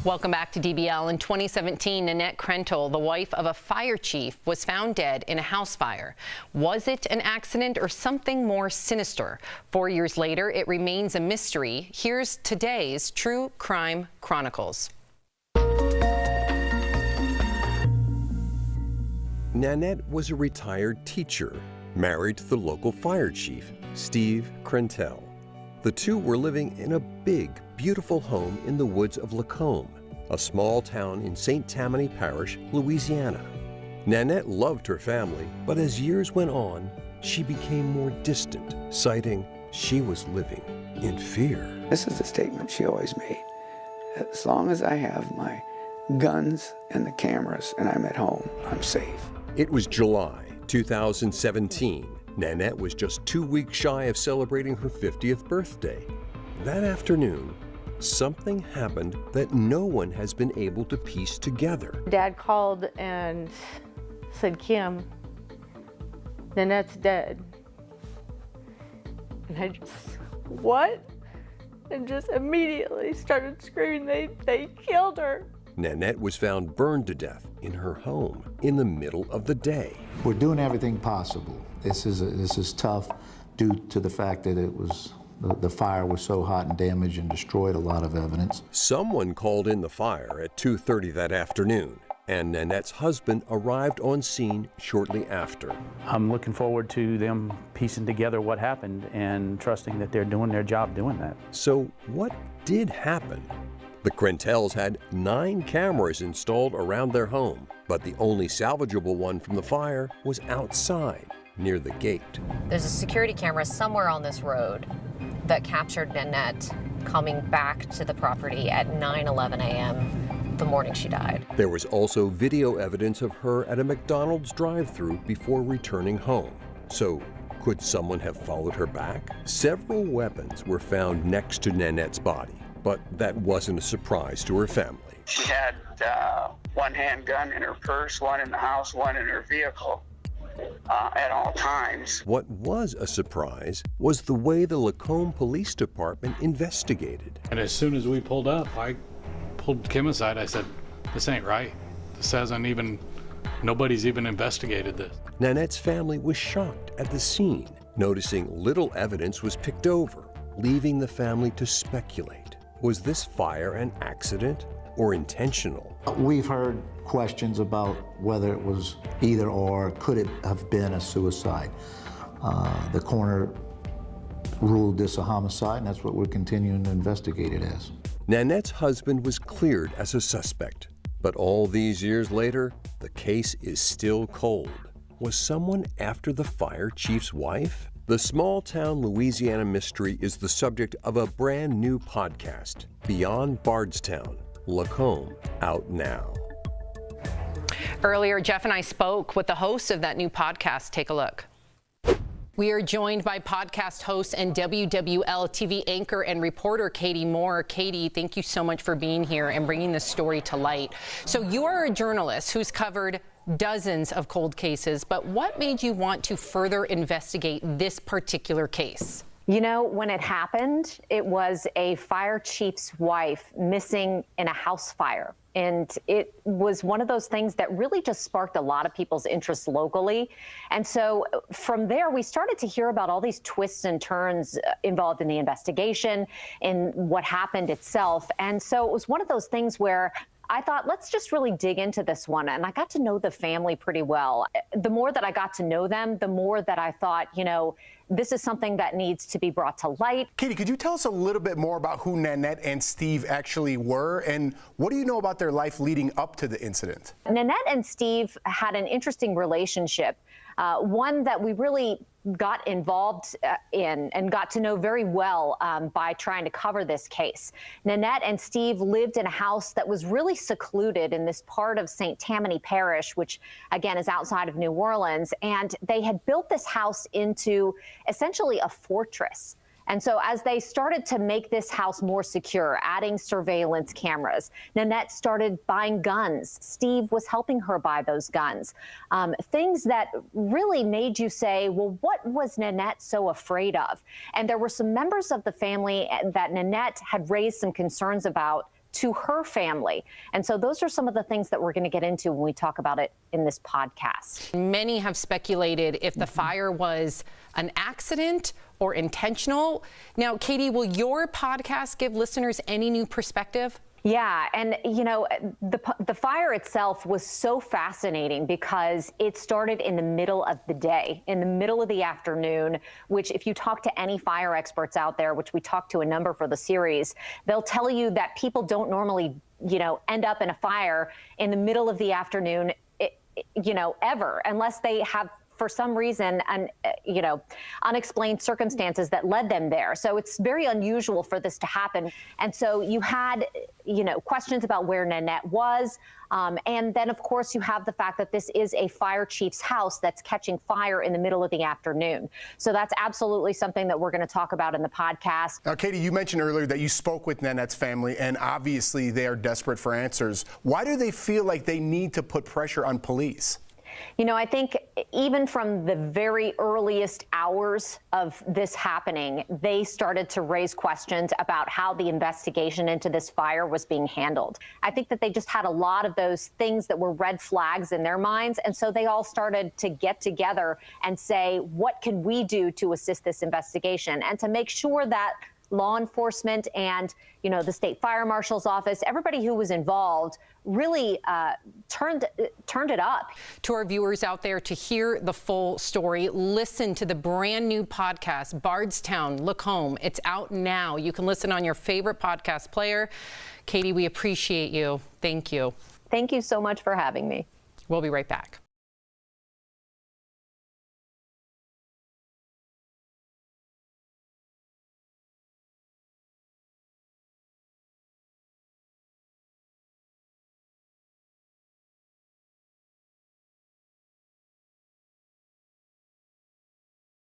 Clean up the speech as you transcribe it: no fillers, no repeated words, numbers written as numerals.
Welcome back to DBL. In 2017, Nanette Krentel, the wife of a fire chief, was found dead in a house fire. Was it an accident or something more sinister? 4 years later, it remains a mystery. Here's today's True Crime Chronicles. Nanette was a retired teacher, married to the local fire chief, Steve Krentel. The two were living in a big, beautiful home in the woods of Lacombe, a small town in St. Tammany Parish, Louisiana. Nanette loved her family, but as years went on, she became more distant, citing she was living in fear. This is the statement she always made. As long as I have my guns and the cameras and I'm at home, I'm safe. It was July 2017. Nanette was just 2 weeks shy of celebrating her 50th birthday. That afternoon, something happened that no one has been able to piece together. Dad called and said, "Kim, Nanette's dead." And I just, what? And just immediately started screaming, they killed her. Nanette was found burned to death in her home in the middle of the day. We're doing everything possible. This is tough due to the fact that the fire was so hot and damaged and destroyed a lot of evidence. Someone called in the fire at 2:30 that afternoon, and Nanette's husband arrived on scene shortly after. I'm looking forward to them piecing together what happened and trusting that they're doing their job doing that. So what did happen? The Krentels had 9 cameras installed around their home, but the only salvageable one from the fire was outside, near the gate. There's a security camera somewhere on this road that captured Nanette coming back to the property at 9:11 a.m. the morning she died. There was also video evidence of her at a McDonald's drive-thru before returning home. So could someone have followed her back? Several weapons were found next to Nanette's body, but that wasn't a surprise to her family. She had one handgun in her purse, one in the house, one in her vehicle at all times. What was a surprise was the way the Lacombe Police Department investigated. And as soon as we pulled up, I pulled Kim aside. I said, "This ain't right. Nobody's even investigated this." Nanette's family was shocked at the scene, noticing little evidence was picked over, leaving the family to speculate. Was this fire an accident or intentional? We've heard questions about whether it was either or, could it have been a suicide? The coroner ruled this a homicide, and that's what we're continuing to investigate it as. Nanette's husband was cleared as a suspect, but all these years later, the case is still cold. Was someone after the fire chief's wife? The small-town Louisiana mystery is the subject of a brand new podcast, Beyond Bardstown, Lacombe, out now. Earlier, Jeff and I spoke with the host of that new podcast. Take a look. We are joined by podcast host and WWL TV anchor and reporter Katie Moore. Katie, thank you so much for being here and bringing this story to light. So you are a journalist who's covered dozens of cold cases, but what made you want to further investigate this particular case? You know, when it happened, it was a fire chief's wife missing in a house fire. And it was one of those things that really just sparked a lot of people's interest locally. And so from there, we started to hear about all these twists and turns involved in the investigation and what happened itself. And so it was one of those things where I thought, let's just really dig into this one. And I got to know the family pretty well. The more that I got to know them, the more that I thought, you know, this is something that needs to be brought to light. Katie, could you tell us a little bit more about who Nanette and Steve actually were, and what do you know about their life leading up to the incident? Nanette and Steve had an interesting relationship, one that we really got involved in and got to know very well by trying to cover this case. Nanette and Steve lived in a house that was really secluded in this part of St. Tammany Parish, which again is outside of New Orleans, and they had built this house into essentially a fortress. And so as they started to make this house more secure, adding surveillance cameras, Nanette started buying guns. Steve was helping her buy those guns. Things that really made you say, well, what was Nanette so afraid of? And there were some members of the family that Nanette had raised some concerns about to her family. And so those are some of the things that we're going to get into when we talk about it in this podcast. Many have speculated if the fire was an accident or intentional. Now, Katie, will your podcast give listeners any new perspective? Yeah, and you know, the fire itself was so fascinating because it started in the middle of the day, in the middle of the afternoon, which if you talk to any fire experts out there, which we talked to a number for the series, they'll tell you that people don't normally, you know, end up in a fire in the middle of the afternoon, you know, ever, unless they have for some reason, you know, unexplained circumstances that led them there. So it's very unusual for this to happen. And so you had, you know, questions about where Nanette was. And then, of course, you have the fact that this is a fire chief's house that's catching fire in the middle of the afternoon. So that's absolutely something that we're going to talk about in the podcast. Now, Katie, you mentioned earlier that you spoke with Nanette's family, and obviously they are desperate for answers. Why do they feel like they need to put pressure on police? You know, I think even from the very earliest hours of this happening, they started to raise questions about how the investigation into this fire was being handled. I think that they just had a lot of those things that were red flags in their minds. And so they all started to get together and say, what can we do to assist this investigation and to make sure that law enforcement and, you know, the state fire marshal's office, everybody who was involved really turned it up. To our viewers out there, to hear the full story, listen to the brand new podcast, Bardstown, Look Home. It's out now. You can listen on your favorite podcast player. Katie, we appreciate you. Thank you. Thank you so much for having me. We'll be right back.